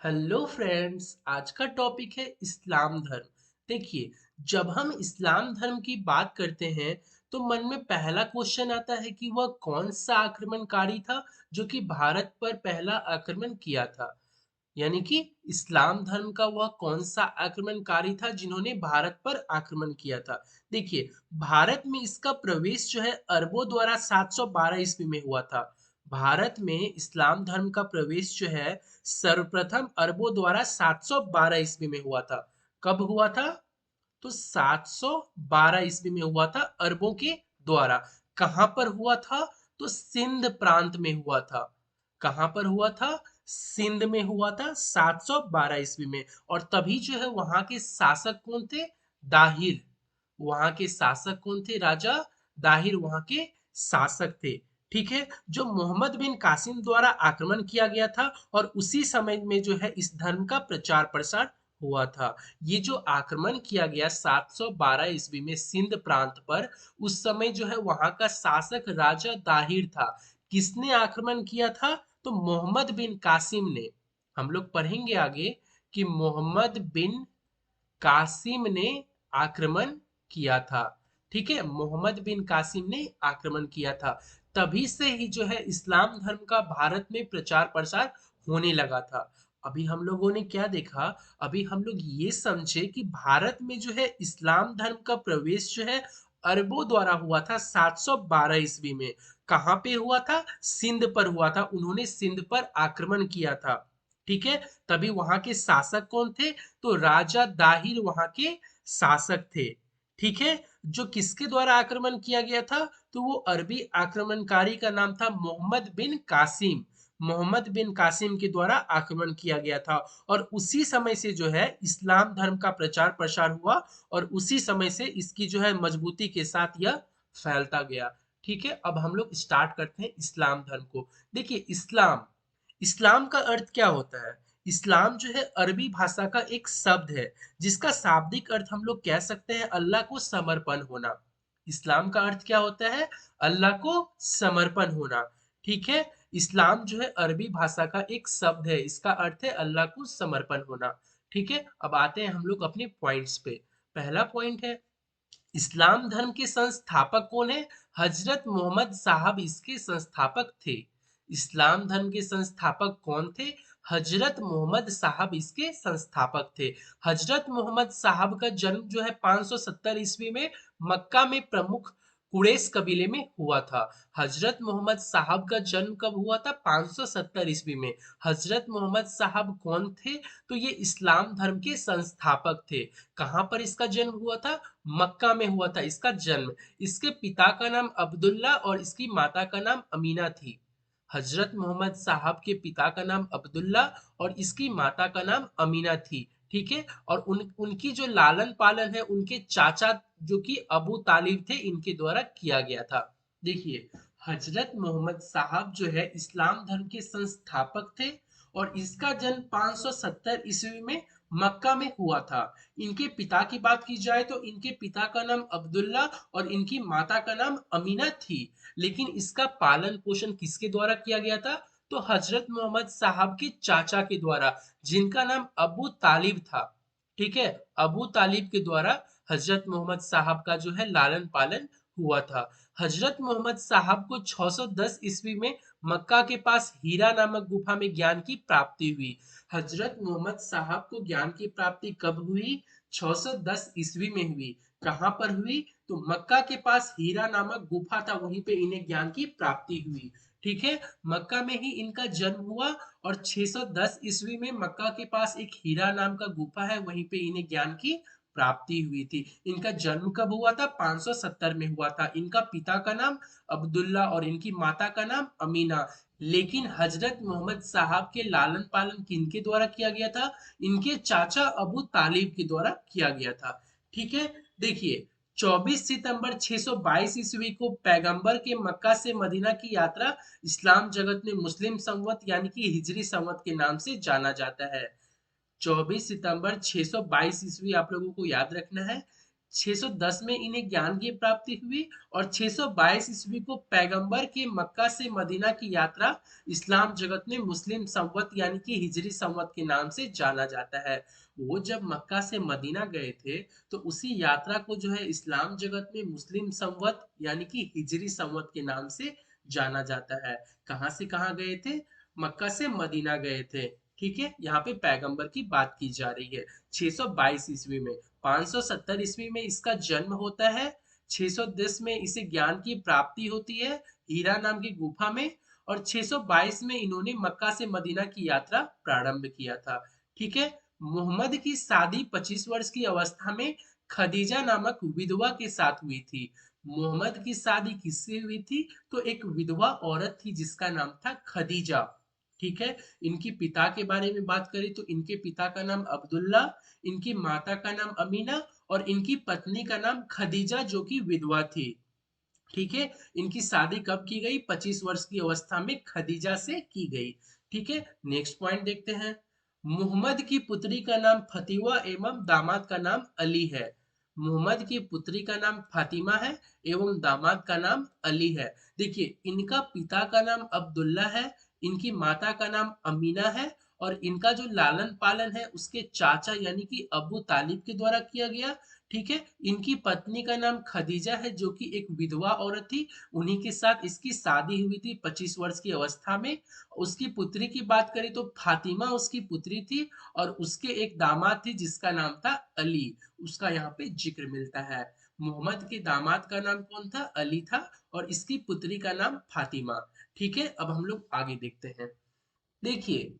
Hello friends, आज का topic है इस्लाम धर्म। देखिए, जब हम इस्लाम धर्म की बात करते हैं तो मन में पहला क्वेश्चन आता है कि वह कौन सा आक्रमणकारी था जो कि भारत पर पहला आक्रमण किया था। यानी कि इस्लाम धर्म का वह कौन सा आक्रमणकारी था जिन्होंने भारत पर आक्रमण किया था। देखिए, भारत में इसका प्रवेश जो है अरबों द्वारा 712 ईस्वी में हुआ था। भारत में इस्लाम धर्म का प्रवेश जो है सर्वप्रथम अरबों द्वारा 712 ईस्वी में हुआ था। कब हुआ था? तो 712 ईस्वी में हुआ था अरबों के द्वारा। कहां पर हुआ था? तो सिंध प्रांत में हुआ था। कहां पर हुआ था? सिंध में हुआ था 712 ईस्वी में। और तभी जो है वहां के शासक कौन थे? दाहिर। वहां के शासक कौन थे? राजा दाहिर वहां के शासक थे। ठीक है, जो मोहम्मद बिन कासिम द्वारा आक्रमण किया गया था और उसी समय में जो है इस धर्म का प्रचार प्रसार हुआ था। ये जो आक्रमण किया गया 712 ईस्वी में सिंध प्रांत पर, उस समय जो है वहां का शासक राजा दाहिर था। किसने आक्रमण किया था? तो मोहम्मद बिन कासिम ने। हम लोग पढ़ेंगे आगे कि मोहम्मद बिन कासिम ने आक्रमण किया था। ठीक है, मोहम्मद बिन कासिम ने आक्रमण किया था। तभी से ही जो है इस्लाम धर्म का भारत में प्रचार प्रसार होने लगा था। अभी हम लोगों ने क्या देखा? अभी हम लोग ये समझे कि भारत में जो है इस्लाम धर्म का प्रवेश जो है अरबों द्वारा हुआ था 712 ईस्वी में। कहाँ पे हुआ था? सिंध पर हुआ था। उन्होंने सिंध पर आक्रमण किया था। ठीक है, तभी वहां के शासक कौन थे? तो राजा दाहिर वहां के शासक थे। ठीक है, जो किसके द्वारा आक्रमण किया गया था? तो वो अरबी आक्रमणकारी का नाम था मोहम्मद बिन कासिम। मोहम्मद बिन कासिम के द्वारा आक्रमण किया गया था। और उसी समय से जो है इस्लाम धर्म का प्रचार प्रसार हुआ और उसी समय से इसकी जो है मजबूती के साथ यह फैलता गया। ठीक है, अब हम लोग स्टार्ट करते हैं इस्लाम धर्म को। देखिए, इस्लाम इस्लाम का अर्थ क्या होता है? इस्लाम जो है अरबी भाषा का एक शब्द है जिसका शाब्दिक अर्थ हम लोग कह सकते हैं अल्लाह को समर्पण होना। इस्लाम का अर्थ क्या होता है? अल्लाह को समर्पण होना। ठीक है, इस्लाम जो है अरबी भाषा का एक शब्द है, इसका अर्थ है अल्लाह को समर्पण होना। ठीक है, अब आते हैं हम लोग अपने पॉइंट्स पे। पहला पॉइंट है, इस्लाम धर्म के संस्थापक कौन है? हजरत मोहम्मद साहब इसके संस्थापक थे। इस्लाम धर्म के संस्थापक कौन थे? हजरत मोहम्मद साहब इसके संस्थापक थे। हजरत मोहम्मद साहब का जन्म जो है 570 ईस्वी में मक्का में प्रमुख कुरैश कबीले में हुआ था। हजरत मोहम्मद साहब का जन्म कब हुआ था? 570 ईस्वी में। हजरत मोहम्मद साहब कौन थे? तो ये इस्लाम धर्म के संस्थापक थे। कहाँ पर इसका जन्म हुआ था? मक्का में हुआ था इसका जन्म। इसके पिता का नाम अब्दुल्ला और इसकी माता का नाम अमीना थी। हजरत मोहम्मद साहब के पिता का नाम अब्दुल्ला और इसकी माता का नाम अमीना थी। ठीक है, और उनकी जो लालन पालन है उनके चाचा जो कि अबू तालिब थे, इनके द्वारा किया गया था। देखिए, हजरत मोहम्मद साहब जो है इस्लाम धर्म के संस्थापक थे और इसका जन्म 570 ईस्वी में मक्का में हुआ था। इनके पिता की बात की जाए तो इनके पिता का नाम अब्दुल्ला और इनकी माता का नाम अमीना थी। लेकिन इसका पालन पोषण किसके द्वारा किया गया था? तो हजरत मोहम्मद साहब के चाचा के द्वारा, जिनका नाम अबू तालिब था। ठीक है, अबू तालिब के द्वारा हजरत मोहम्मद साहब का जो है लालन पालन हुआ था। हजरत मोहम्मद साहब को 610 ईस्वी में मक्का के पास हीरा नामक गुफा में ज्ञान की प्राप्ति हुई। हजरत मोहम्मद साहब को ज्ञान की प्राप्ति कब हुई? 610 ईस्वी में हुई। कहाँ पर हुई? तो मक्का के पास हीरा नामक गुफा था, वहीं पे इन्हें ज्ञान की प्राप्ति हुई। ठीक है, मक्का में ही इनका जन्म हुआ और 610 ईस्वी में मक्का के पास एक हीरा नाम का गुफा है, वहीं पे इन्हें ज्ञान की प्राप्ति हुई थी। इनका जन्म कब हुआ था? 570 में हुआ था। इनका पिता का नाम अब्दुल्ला और इनकी माता का नाम अमीना। लेकिन हजरत मोहम्मद साहब के लालन पालन किनके द्वारा किया गया था? इनके चाचा अबू तालिब के द्वारा किया गया था। ठीक है, देखिए, 24 सितंबर 622 ईस्वी को पैगंबर के मक्का से मदीना की यात्रा इस्लाम जगत में मुस्लिम संवत यानी कि हिजरी संवत के नाम से जाना जाता है। 24 सितंबर 622 ईस्वी आप लोगों को याद रखना है। 610 में इन्हें ज्ञान की प्राप्ति हुई और 622 ईस्वी को पैगंबर के मक्का से मदीना की यात्रा इस्लाम जगत में मुस्लिम संवत यानी कि हिजरी संवत के नाम से जाना जाता है। वो जब मक्का से मदीना गए थे तो उसी यात्रा को जो है इस्लाम जगत में मुस्लिम संवत यानी कि हिजरी संवत के नाम से जाना जाता है। कहाँ से कहाँ गए थे? मक्का से मदीना गए थे। ठीक है, यहाँ पे पैगंबर की बात की जा रही है। 622 ईस्वी में, 570 ईस्वी में इसका जन्म होता है। 610 में इसे ज्ञान की प्राप्ति होती है हीरा नाम की गुफा में। और 622 में इन्होंने मक्का से मदीना की यात्रा प्रारंभ किया था। ठीक है, मोहम्मद की शादी 25 वर्ष की अवस्था में खदीजा नामक विधवा के साथ हुई थी। मोहम्मद की शादी किससे हुई थी? तो एक विधवा औरत थी जिसका नाम था खदीजा। ठीक है, इनकी पिता के बारे में बात करें तो इनके पिता का नाम अब्दुल्ला, इनकी माता का नाम अमीना और इनकी पत्नी का नाम खदीजा जो कि विधवा थी। ठीक है, इनकी शादी कब की गई? 25 वर्ष की अवस्था में खदीजा से की गई। ठीक है, नेक्स्ट पॉइंट देखते हैं। मुहम्मद की पुत्री का नाम फतीवा एवं दामाद का नाम अली है। मुहम्मद की पुत्री का नाम फातिमा है एवं दामाद का नाम अली है। देखिए, इनका पिता का नाम अब्दुल्ला है, इनकी माता का नाम अमीना है और इनका जो लालन पालन है उसके चाचा यानी कि अबू तालिब के द्वारा किया गया। ठीक है, इनकी पत्नी का नाम खदीजा है जो कि एक विधवा औरत थी। उन्हीं के साथ इसकी शादी हुई थी 25 वर्ष की अवस्था में। उसकी पुत्री की बात करें तो फातिमा उसकी पुत्री थी और उसके एक दामाद थे जिसका नाम था अली। उसका यहाँ पे जिक्र मिलता है। मोहम्मद के दामाद का नाम कौन था? अली था और इसकी पुत्री का नाम फातिमा। ठीक है, अब हम लोग आगे देखते हैं। देखिए,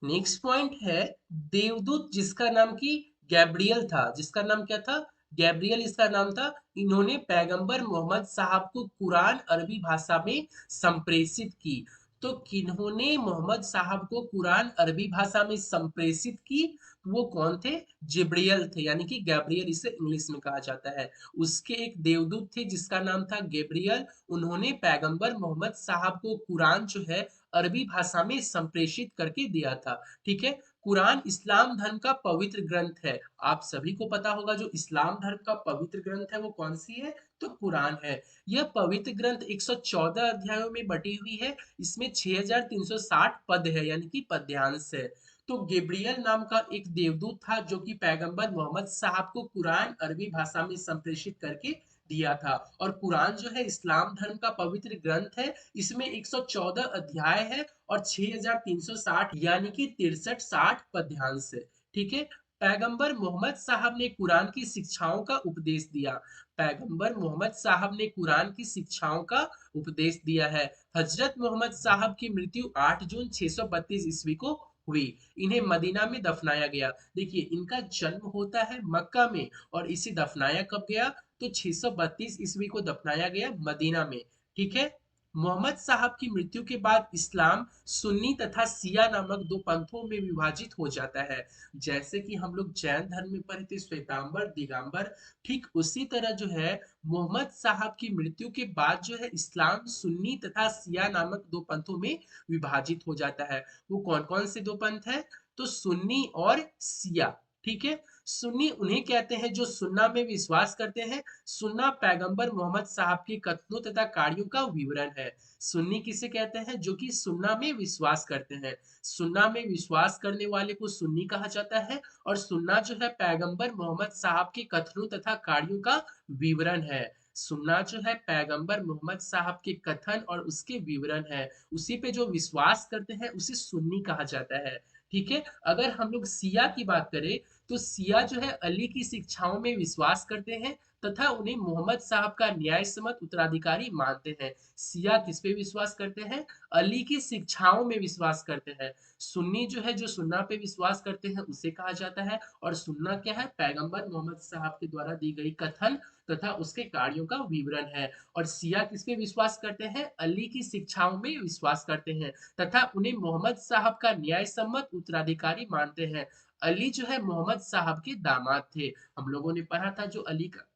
नेक्स्ट पॉइंट है देवदूत जिसका नाम कि गैब्रियल था। जिसका नाम क्या था? गैब्रियल इसका नाम था। इन्होंने पैगंबर मोहम्मद साहब को कुरान अरबी भाषा में संप्रेषित की। तो किन्होंने मोहम्मद साहब को कुरान अरबी भाषा में संप्रेषित की? वो कौन थे? जिब्रियल थे यानी कि गैब्रियल इसे इंग्लिश में कहा जाता है। उसके एक देवदूत थे जिसका नाम था गैब्रियल। उन्होंने पैगंबर मोहम्मद साहब को कुरान जो है अरबी भाषा में संप्रेषित करके दिया था। ठीक है, कुरान इस्लाम धर्म का पवित्र ग्रंथ है। आप सभी को पता होगा जो इस्लाम धर्म का पवित्र ग्रंथ है वो कौन सी है? तो कुरान है। यह पवित्र ग्रंथ 114 अध्यायों में बटी हुई है। इसमें 6360 पद है यानी कि पद्यांश है। तो गेब्रियल नाम का एक देवदूत था जो कि पैगंबर मोहम्मद साहब को कुरान अरबी भाषा में संप्रेषित करके दिया था। और कुरान जो है इस्लाम धर्म का पवित्र ग्रंथ है। इसमें 114 अध्याय है और 6360 यानी कि 63-60 पद्यांश है। ठीक है, पैगंबर मोहम्मद साहब ने कुरान की शिक्षाओं का उपदेश दिया। पैगंबर मोहम्मद साहब ने कुरान की शिक्षाओं का उपदेश दिया है। हजरत मोहम्मद साहब की मृत्यु 8 जून 632 ईस्वी को हुई। इन्हें मदीना में दफनाया गया। देखिए, इनका जन्म होता है मक्का में और इसे दफनाया कब गया? तो 632 ईस्वी को दफनाया गया मदीना में। ठीक है, मोहम्मद साहब की मृत्यु के बाद इस्लाम सुन्नी तथा सिया नामक दो पंथों में विभाजित हो जाता है। जैसे कि हम लोग जैन धर्म में पढ़े थे श्वेतांबर दिगंबर, ठीक उसी तरह जो है मोहम्मद साहब की मृत्यु के बाद जो है इस्लाम सुन्नी तथा सिया नामक दो पंथों में विभाजित हो जाता है। वो कौन कौन से दो पंथ है? तो सुन्नी और सिया। ठीक है, सुन्नी उन्हें कहते हैं जो सुन्ना में विश्वास करते हैं। सुन्ना पैगंबर मोहम्मद साहब के कथनों तथा कार्यों का विवरण है। सुन्नी किसे कहते हैं? जो कि सुन्ना में विश्वास करते हैं। सुन्ना में विश्वास करने वाले को सुन्नी कहा जाता है। और सुन्ना जो है पैगंबर मोहम्मद साहब के कथनों तथा कार्यों का विवरण है। सुन्ना जो है पैगंबर मोहम्मद साहब के कथन और उसके विवरण है। उसी पे जो विश्वास करते हैं उसे सुन्नी कहा जाता है। ठीक है, अगर हम लोग सिया की बात करें तो सिया जो है अली की शिक्षाओं में विश्वास करते हैं तथा उन्हें मोहम्मद साहब का न्याय सम्मत उत्तराधिकारी मानते हैं। सिया किस पे विश्वास करते हैं? अली की शिक्षाओं में विश्वास करते हैं। सुन्नी जो है जो सुन्ना पे विश्वास करते हैं उसे कहा जाता है। और सुन्ना क्या है? पैगंबर मोहम्मद साहब के द्वारा दी गई कथन तथा उसके कार्यों का विवरण है। और सिया किस पे विश्वास करते हैं? अली की शिक्षाओं में विश्वास करते हैं तथा उन्हें मोहम्मद साहब का न्याय सम्मत उत्तराधिकारी मानते हैं। अली जो है मोहम्मद साहब के दामाद थे। हम लोगों ने पढ़ा था जो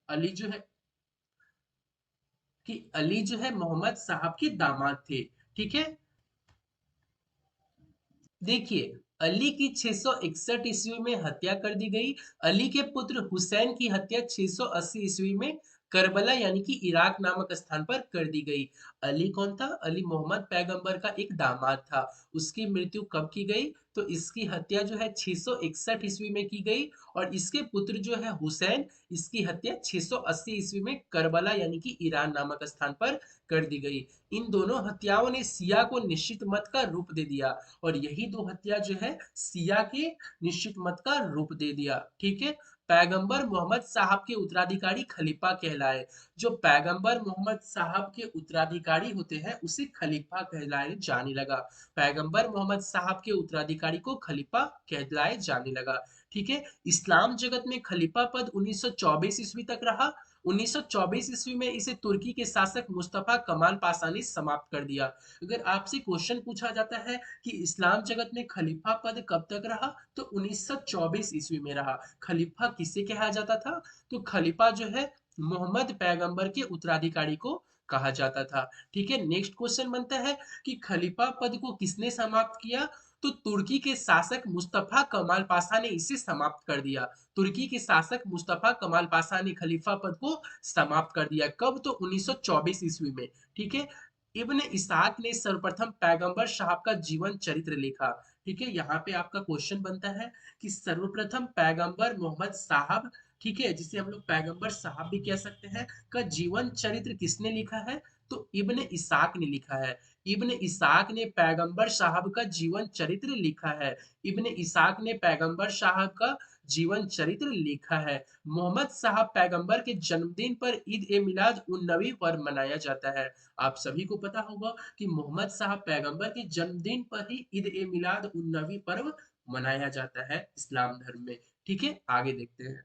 अली जो है कि अली जो है मोहम्मद साहब के दामाद थे। ठीक है, देखिए अली की 661 ईस्वी में हत्या कर दी गई। अली के पुत्र हुसैन की हत्या 680 ईस्वी में करबला यानी कि इराक नामक स्थान पर कर दी गई। अली कौन था? अली मोहम्मद पैगंबर का एक दामाद था। उसकी मृत्यु कब की गई? तो इसकी हत्या जो है 661 ईस्वी में की गई और इसके पुत्र जो है हुसैन, इसकी हत्या 680 ईस्वी में करबला यानी कि ईरान नामक स्थान पर कर दी गई। इन दोनों हत्याओं ने सिया को निश्चित मत का रूप दे दिया और यही दो हत्या जो है सिया के निश्चित मत का रूप दे दिया। ठीक है। पैगंबर मोहम्मद साहब के उत्तराधिकारी खलीफा कहलाए। जो पैगंबर मोहम्मद साहब के उत्तराधिकारी होते हैं उसे खलीफा कहलाए जाने लगा। पैगंबर मोहम्मद साहब के उत्तराधिकारी को खलीफा कहलाए जाने लगा। ठीक है। इस्लाम जगत में खलीफा पद 1924 ईस्वी तक रहा। 1924 ईस्वी में इसे तुर्की के शासक मुस्तफा कमाल पाशा ने समाप्त कर दिया। अगर आपसे क्वेश्चन पूछा जाता है कि इस्लाम जगत में खलीफा पद कब तक रहा, तो 1924 ईस्वी में रहा। खलीफा किसे कहा जाता था? तो खलीफा जो है मोहम्मद पैगंबर के उत्तराधिकारी को कहा जाता था। ठीक है। नेक्स्ट क्वेश्चन बनता है कि खलीफा पद को किसने समाप्त किया? तो तुर्की के शासक मुस्तफा कमाल पाशा ने इसे समाप्त कर दिया। तुर्की के शासक मुस्तफा कमाल पाशा ने खलीफा पद को समाप्त कर दिया। कब? तो 1924 ईस्वी में। ठीक है। इब्न इसाक ने सर्वप्रथम पैगंबर साहब का जीवन चरित्र लिखा। ठीक है। यहाँ पे आपका क्वेश्चन बनता है कि सर्वप्रथम पैगंबर मोहम्मद साहब, ठीक है, जिसे हम लोग पैगंबर साहब भी कह सकते हैं, का जीवन चरित्र किसने लिखा है? तो इब्न इसाक ने लिखा है। इब्न इसाक ने पैगंबर साहब का जीवन चरित्र लिखा है। इब्न इसाक ने पैगंबर साहब का जीवन चरित्र लिखा है। मोहम्मद साहब पैगंबर के जन्मदिन पर ईद ए मिलाद उन नबी पर मनाया जाता है। आप सभी को पता होगा कि मोहम्मद साहब पैगंबर के जन्मदिन पर ही ईद ए मिलाद उन नबी पर्व मनाया जाता है इस्लाम धर्म में। ठीक है। आगे देखते हैं।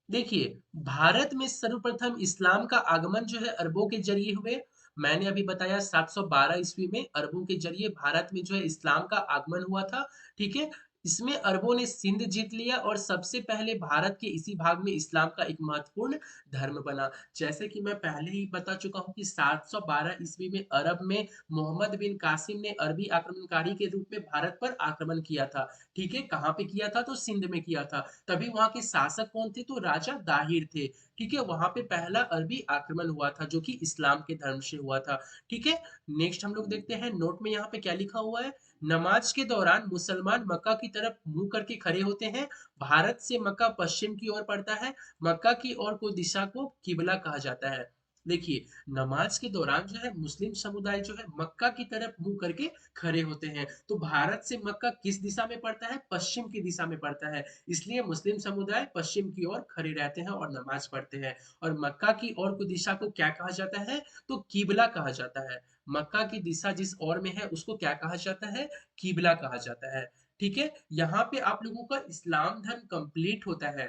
देखिए, भारत में सर्वप्रथम इस्लाम का आगमन जो है अरबों के जरिए हुए। मैंने अभी बताया 712 ईस्वी में अरबों के जरिए भारत में जो है इस्लाम का आगमन हुआ था। ठीक है। इसमें अरबों ने सिंध जीत लिया और सबसे पहले भारत के इसी भाग में इस्लाम का एक महत्वपूर्ण धर्म बना। जैसे कि मैं पहले ही बता चुका हूँ कि 712 ईस्वी में अरब में मोहम्मद बिन कासिम ने अरबी आक्रमणकारी के रूप में भारत पर आक्रमण किया था। ठीक है। कहाँ पे किया था? तो सिंध में किया था। तभी वहां के शासक कौन थे? तो राजा दाहिर थे। ठीक है। वहां पे पहला अरबी आक्रमण हुआ था जो कि इस्लाम के धर्म से हुआ था। ठीक है। नेक्स्ट हम लोग देखते हैं नोट में यहाँ पे क्या लिखा हुआ है। नमाज के दौरान मुसलमान मक्का की तरफ मुंह करके खड़े होते हैं। भारत से मक्का पश्चिम की ओर पड़ता है। मक्का की ओर को दिशा को किबला कहा जाता है। देखिए, नमाज के दौरान जो है मुस्लिम समुदाय जो है मक्का की तरफ मुंह करके खड़े होते हैं। तो भारत से मक्का किस दिशा में पड़ता है? पश्चिम की दिशा में पड़ता है। इसलिए मुस्लिम समुदाय पश्चिम की ओर खड़े रहते हैं और नमाज पढ़ते हैं। और मक्का की ओर को दिशा को क्या कहा जाता है? तो किबला कहा जाता है। मक्का की दिशा जिस ओर में है उसको क्या कहा जाता है? किबला कहा जाता है। ठीक है। यहाँ पे आप लोगों का इस्लाम धर्म कंप्लीट होता है।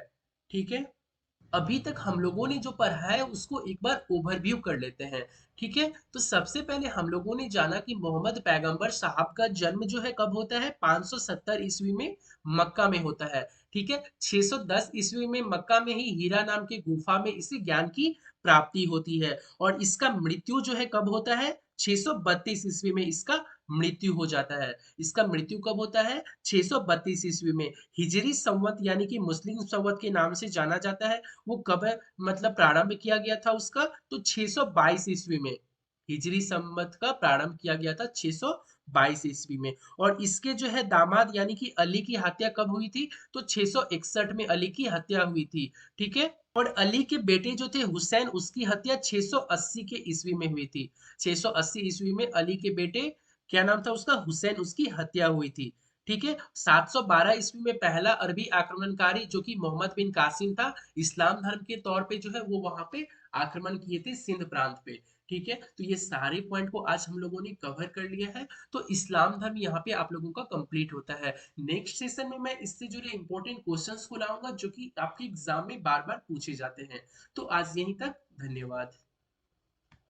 ठीक है। अभी तक हम लोगों ने जो पढ़ा है उसको एक बार ओवरव्यू कर लेते हैं। ठीक है। तो सबसे पहले हम लोगों ने जाना कि मोहम्मद पैगंबर साहब का जन्म जो है कब होता है? 570 ईस्वी में मक्का में होता है। ठीक है। 610 ईस्वी में मक्का में ही हीरा नाम के गुफा में इसे ज्ञान की प्राप्ति होती है। और इसका मृत्यु जो है कब होता है? 632 ईस्वी में इसका मृत्यु हो जाता है। इसका मृत्यु कब होता है? 632 ईस्वी में। हिजरी संवत यानी कि मुस्लिम संवत के नाम से जाना जाता है। वो कब मतलब प्रारंभ किया गया था उसका? तो 622 ईस्वी में। हिजरी संवत का प्रारंभ किया गया था 622 ईस्वी में। और इसके जो है दामाद यानी कि अली की हत्या कब हुई थी? तो 661 में अली की हत्या हुई थी। ठीक है। और अली के बेटे जो थे हुसैन, उसकी हत्या 680 के ईस्वी में हुई थी। 680 ईस्वी में अली के बेटे, क्या नाम था उसका? हुसैन, उसकी हत्या हुई थी। ठीक है। 712 ईस्वी में पहला अरबी आक्रमणकारी जो कि मोहम्मद बिन कासिम था, इस्लाम धर्म के तौर पे जो है वो वहां पे आक्रमण किए थे सिंध प्रांत पे। ठीक है। तो ये सारे पॉइंट को आज हम लोगों ने कवर कर लिया है। तो इस्लाम धर्म यहाँ पे आप लोगों का कंप्लीट होता है। नेक्स्ट सेशन में मैं इससे जुड़े इंपॉर्टेंट क्वेश्चंस को लाऊंगा जो कि आपके एग्जाम में बार बार पूछे जाते हैं। तो आज यहीं तक। धन्यवाद।